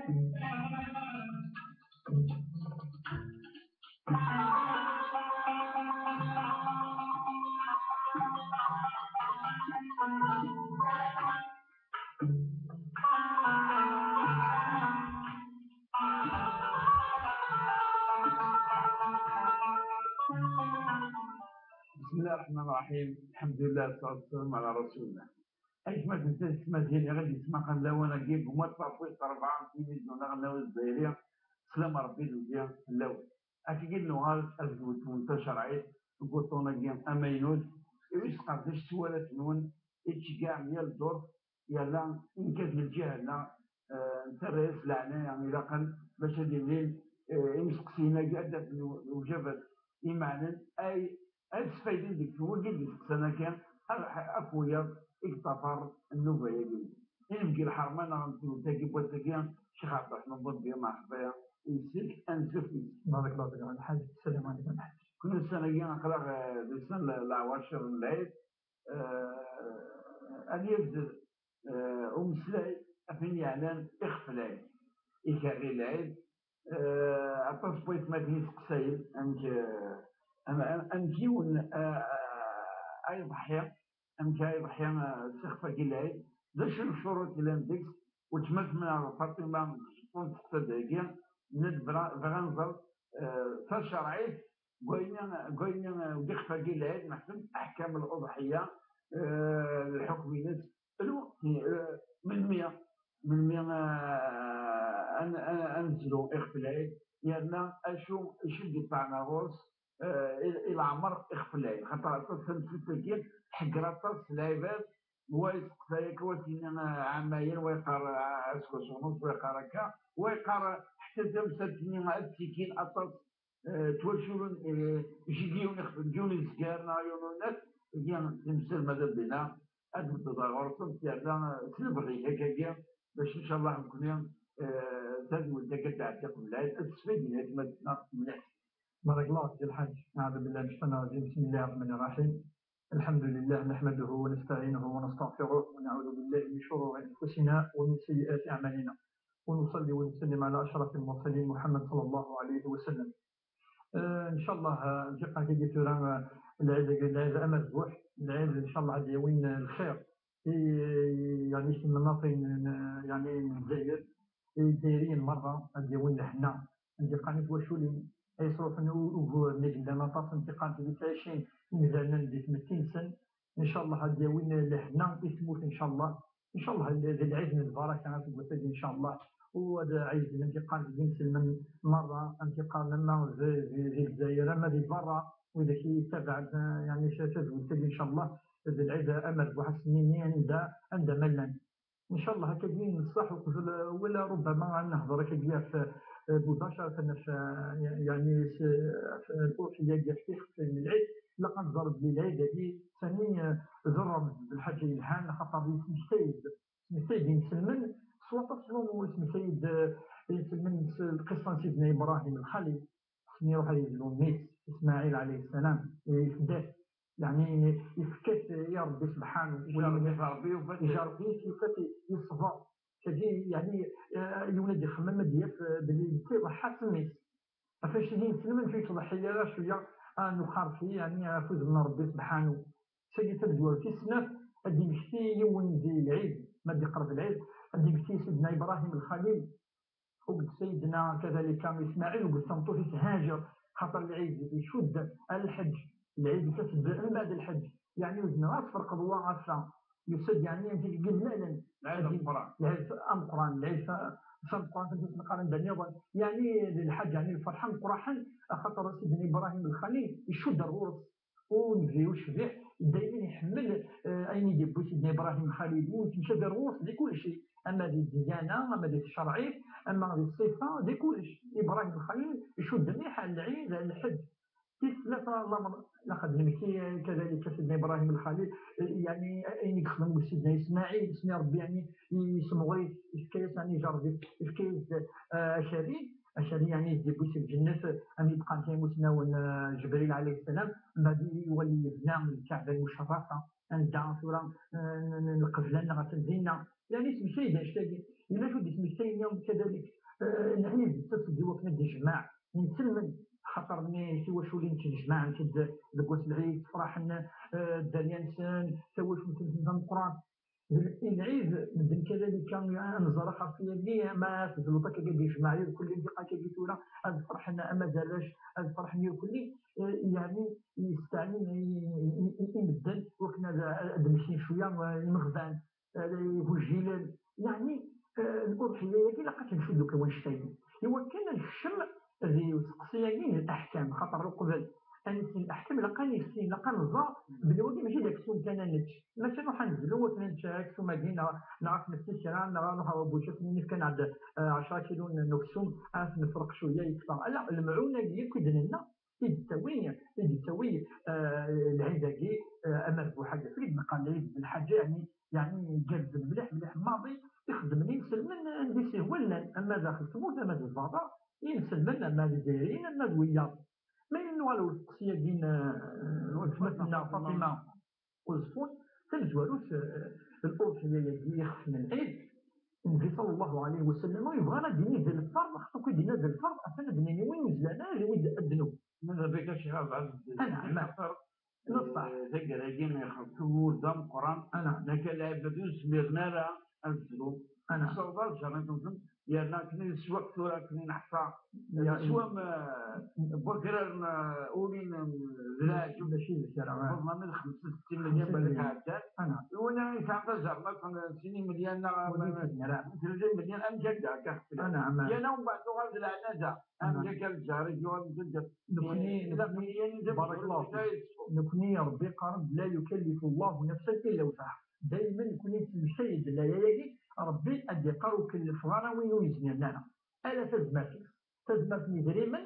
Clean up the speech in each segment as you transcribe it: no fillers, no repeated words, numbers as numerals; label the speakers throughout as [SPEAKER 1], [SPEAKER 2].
[SPEAKER 1] بسم الله الرحمن الرحيم. الحمد لله والصلاة والسلام على رسول الله. أيش ما تنسى الاسم ديالي غادي تسمع غنلاوى أنا كيف هما طافوي 4 تلفزيون غنلاوى الجزائرية سلام ربي الوزير اللاوي. أكيد نوال 2018 عيد قلتونا كيان أمينوز إيش قداش سوالات نون إيش كاع يا الدور يلا إن كانت الجهة لا نتريس لعنا يعني لقن باش هادي الليل يمسقسينا كاع الوجبات إيمانا أي السفايدين ديك هو قد سنة كان أخويا اكتفر النوبة يجي يمكن الحرمان غنمشيو تاكي بوتاكي شيخ عبد الرحمن بن بيا مرحبا يمسك أنسف
[SPEAKER 2] بارك الله فيك الحاج. السلام عليكم الحاج.
[SPEAKER 1] كل سنة كي نقرا لسان العواشر العيد أن يبذل ومسلاي أفين يعلن إخف العيد إكاري العيد أطاس بويت ما فيه سقسايل أنجيون أي ضحية أنت أي ضحية سخفة العيد ذاش الشروط اللي عندك وتمت من فاطمة تكون تقتدى ند بغنزل تشرعيت قوينا ودخفة العيد محسن أحكام الأضحية الحكميات الوقت من 100 أنزلوا إخف العيد لأن أشو يشد طعنا غوص الى عمر اخف العين خاطر تصل في التركيب حقرات العباد ويسقسايك وسينا عماير ويقار اسكو ونص ويقار هكا ويقار حتى تمسكني مع السكين اطلس توشون يجيون يخرجون السكارنا يونونات كان تمثل ماذا بنا هاد التظاهر صمت يعني سلبري هكاكا باش ان شاء الله نكون تدول داك تعتق بالعيد السفيد هكا مليح.
[SPEAKER 2] بارك الله فيك الحاج. أعوذ بالله من الشيطان الرجيم. بسم الله الرحمن الرحيم. الحمد لله نحمده ونستعينه ونستغفره ونعوذ بالله من شرور أنفسنا ومن سيئات أعمالنا ونصلي ونسلم على أشرف المرسلين محمد صلى الله عليه وسلم. إن شاء الله جيقا كي ترى العيد أمل بوح العيد إن شاء الله غادي يوين الخير يعني في مناطق يعني من الجزائر الجزائريين مرة غادي يوين حنا جيقا نتوشولي يصرف نوفو نجد نطاس انتقال في 20 ميزانا نديت 200 سن ان شاء الله غادي يوين لحنا يثبت ان شاء الله ان شاء الله هذا العيد من البركه غتثبت ان شاء الله. وهذا عيد الانتقال في من مره انتقال لنا في الجزائر اما في برا واذا كي تبع يعني تثبت ان شاء الله هذا العيد امل واحد السنين عند ملان ان شاء الله هكا كاين الصح ولا ربما نهضر هكا في مباشره في يعني في الاضحيه ديال في العيد لقد ضرب لي العيد هذه ثاني زرب بالحاج الهان خاطر اسم سيد بن سلمان سواء تصلون واسم سيد سلمان القصه سيدنا ابراهيم الخليل سمي واحد الميت اسماعيل عليه السلام يفداه يعني يفكت يا ربي سبحانه يجربي يفكت يصفى كجي يعني يولد يخمم ديال بلي كيضحى سميت فاش يجي نسلم في تضحيه شويه نخاف فيه يعني فوز من ربي سبحانه سيدي تبدو في السنه غادي مشتي يوم زي العيد ما يقرب العيد غادي مشتي سيدنا ابراهيم الخليل وقد سيدنا كذلك اسماعيل وقد سمطوه هاجر خاطر العيد يشد الحج العيد كتب من بعد الحج يعني وزنا اصفر قضوه عصا يسد يعني انت قلنا
[SPEAKER 1] العيد القران
[SPEAKER 2] العيد القران في القران دنيا يعني للحج يعني الفرحه مقرحا خاطر سيدنا ابراهيم الخليل يشد الرؤوس ونفي وشبيح دائما يحمل اين يجيبو سيدنا ابراهيم الخليل وتمشى الرؤوس لكل شيء اما ذي الديانه اما ذي الشرعيه اما ذي الصفه ذي كلش ابراهيم الخليل يشد مليح العيد الحج كيف لا الله لقد نمشي كذلك سيدنا ابراهيم الخليل يعني اين يخدم سيدنا اسماعيل اسمي ربي يعني يسمغي يفكيس يعني جربي يفكيس شريك يعني يجيبو في الجنة أن يبقى متناول جبريل عليه السلام غادي يولي يبنى من الكعبة المشرفة عندها صورة القبلة غتنزلنا يعني اسم سيد اشتاقي إلا شو اسم كاين يوم كذلك العيد تصدي وكنا تجمع نسلم خاطر ملي سواش ولي نتجمع نشد لباس العيد تفرح الدنيا نسان سواش نتنزل القران العيد مدن كذلك نزار خاصية ما تزلطك كي يجمع كل دقيقة كي تورا هذا فرحنا أما زالاش هذا فرحنا كل يعني يستعمل يمدن وكنا دمشين شوية مغبان الجيلان يعني الأضحية كي لقات نشدو كوان شتايين هو كان الشم ذي سقسيين الأحكام خاطر قبل أنسي الأحكام لقاني السين لقى نزار بالوقت ماشي داك السوم كان نتش ماشي نروح ننزلو وتنشارك سوم مدينة نعرف نفسي شرا نروح بوشك مني كان عند 10 كيلو نكسوم نفرق شوية يكفى لا المعونة هي كي لنا تسوي العيداكي أما بوحدة فريد نقال العيد بالحاجة يعني جلد مليح ماضي يخدمني نسلمن نديسيه ولا أما داخل تموت أما البابا ينسلمن أما الجزائريين أما الوياض ما ينوالو القصية دين تمثلنا فاطمة وزفون تنزوالوس الأضحية يجي يخف من العيد النبي صلى الله عليه وسلم يبغانا ديني ذي الفرض خاصو كي دينا ذي الفرض أثناء بنيني وين يزلانا وين أدنو
[SPEAKER 1] ماذا بك شيخ عبد العزيز؟
[SPEAKER 2] أنا ما نصح
[SPEAKER 1] ذكر هجين يخصو دم قرآن لكن لا يبدو سميرنا لا أنزلو
[SPEAKER 2] أنا
[SPEAKER 1] صوبال جرنا يا كني سواء ثورة كني نحصى سواء بكرة أولين لا
[SPEAKER 2] شو بشيء الشارع
[SPEAKER 1] فضلا من 65 مليون بالحاجات
[SPEAKER 2] أنا
[SPEAKER 1] وانا يسافر جرنا كنا سنين مليون 30 مليون أمجد ذاك
[SPEAKER 2] أنا عمال
[SPEAKER 1] يا نوم بعد غاد العنازة أمجد الجاري جوان جد
[SPEAKER 2] بارك الله فيك نكوني ربي قرب لا يكلف الله نفسا إلا وسعها دائما يكوني تمشي لا يجي ربي أدي قرو كل فغانا وين يوزني لنا ألا تزمتني دريما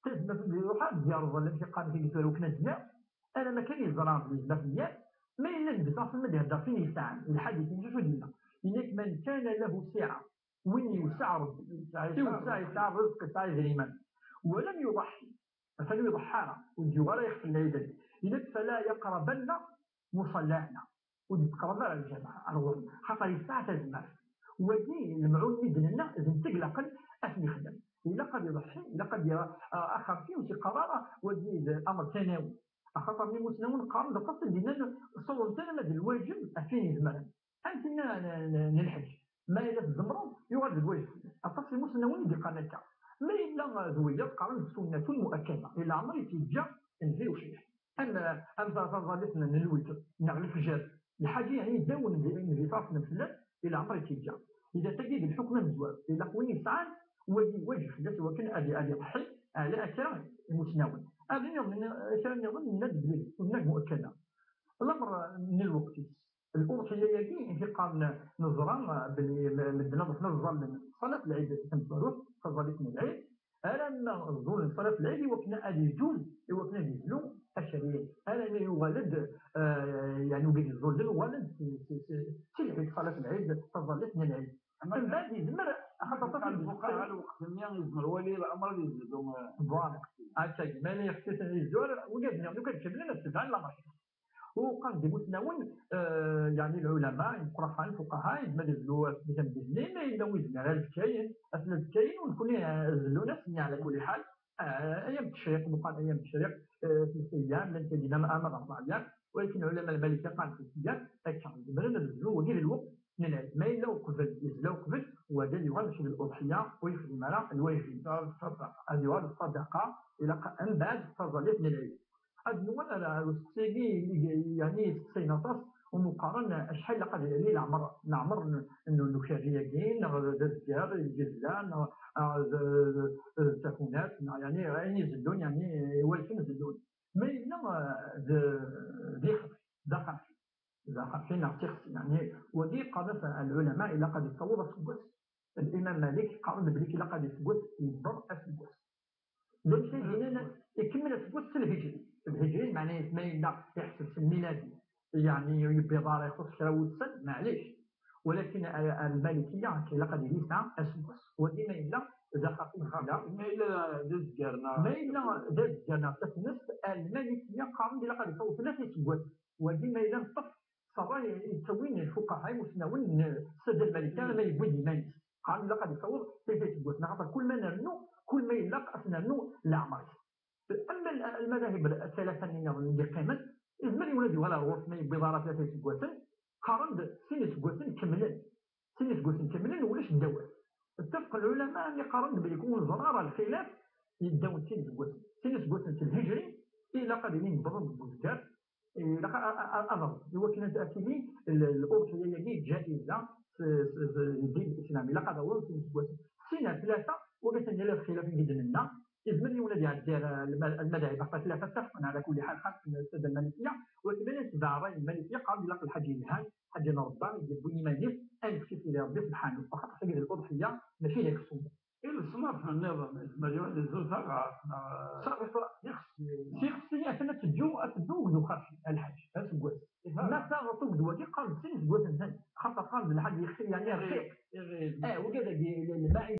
[SPEAKER 2] تزمتني روحها ديال ظلم في قام في كثير وكنا دنا أنا ما كان يزرع في الزمنيات ما إلا نبدا في المدينة فين يستعان الحديث نجوش ودينا إنك من كان له سعة وين يوسع ربي يوسع الرزق تاع دريما ولم يضحي مثلا يضحانا ودي ولا يخفي العيد إذا فلا يقربن مصلانا ودي تقرب على الجماعة خاطر يساعة الزمان ودي المعون مدننا إذن تقلق أثني خدم إلا قد يضحي إلا قد أخر فيه وشي قرارة ودي الأمر تناوي خاطر من مسنون قارن لقصد لنا صور تنا مد الواجب أفين زمان أنت نلحج ما إلا الزمران يغاد الواجب أتصل مسنون دي قناة ما إلا ذويات قارن السنة المؤكدة إلا عمر يتجا نزي وشيح أما تظلتنا نلويت نعمل الفجر الحاجة يعني داون في فاصل فلان إلى عمر تيجا إذا تجد الحكم مزوار إلى قوي سعان وجه فلس وكان أبي ضحي على أكثر المتناول هذا يظن الندب والنجم مؤكدة الأمر من الوقت الأضحية يجي في قام نظرا بالنظر نظر صلاة العيد تنفروح صلاتنا العيد أنا نظن صلاة العيد وكنا أدي جوز وكنا يزلو الشريعة أنا يولد يعني وقد يزول الولد في صلاة العيد صلاتنا العيد من بعد يزمر
[SPEAKER 1] خاطر الفقهاء على وقت ما يزمر ولي الأمر يزلو
[SPEAKER 2] فوالا هكا ما يخصيش يزول وقدنا وكتشبلنا السبعة لا ماشي وقال دي متناول يعني العلماء القرآن الفقهاء ما يزلوا مثلا بزنين إلا وزنا الكاين أثناء الكاين ونكون يزلوا نفسنا على كل حال أيام التشريق وقال أيام التشريق في الأيام لن تجد أمر 4 أيام ولكن علماء المالكية قال في الأيام أكثر من نزلوا وغير الوقت من العيد ما إلا قبل يزلوا قبل وهذا يغادر الأضحية ويخدم على الواجب هذه الصدقة إلى أن بعد تظلت من العيد النوال على يعني سيناطاس ومقارنة أشحال لقد لي نعمر إنه الخريجين الدجال الجزلان السكونات يعني يزدون يعني والفين يزدون ما يبنى دخل في نعتقد يعني ودي قادة العلماء إلى قد يتصور سبوس الإمام مالك قال بليك إلى قد يسبوس يضر أسبوس ليش جينا يكمل أسبوس الهجري معناه يتميز يحسب في الميلادي يعني يبي دار يخص شراوتسن معليش ولكن المالكية كي لقد يسعى أسبوس وديما إلا دخل في الخلا
[SPEAKER 1] ما إلا دزجرنا
[SPEAKER 2] ما إلا دزجرنا تفنس المالكية قام لقد يصوت 3 أسبوع وديما إلا الطف صار يسوين الفقهاء مسنون السادة المالكية ما يبغي يمانس قال لا قد يصور كيف تبوسنا خاطر كل ما نرنو كل ما يلاق أسنانو العمر. أما المذاهب الثلاثة اللي قيمت إزمر يولد ولا غرف ما بضارة ثلاثة سكواتن قارن سين سكواتن كملن سين سكواتن كملن ولاش الدوات. اتفق العلماء أن قارن بيكون زرار الخلاف يداون سين سكواتن الهجري إلى قديمين بضم بوزكار إلى أظن هو كنا تأكيدين الأوروبية جائزة الدين الإسلامي لقد أول سين ثلاثة وقسم إلى الخلاف جدا لنا إزمني ولا ديال المذاهب حتى ثلاثة اتفقنا على كل حال خاصة السادة المالكية وكمان الدارين المالكية قال لك الحج الهان حج رمضان يجيبوا يمانيس أن يكشف إلى ربي سبحانه فقط سجل الأضحية ماشي لك الصوم.
[SPEAKER 1] الصلاة في النظام إزمني الزوجة
[SPEAKER 2] شخصية أنا تدو ذو الحج أسبوع ما تعرفوا دلوقتي قال سين سبوع خاطر قال الحج يعني خير وكذا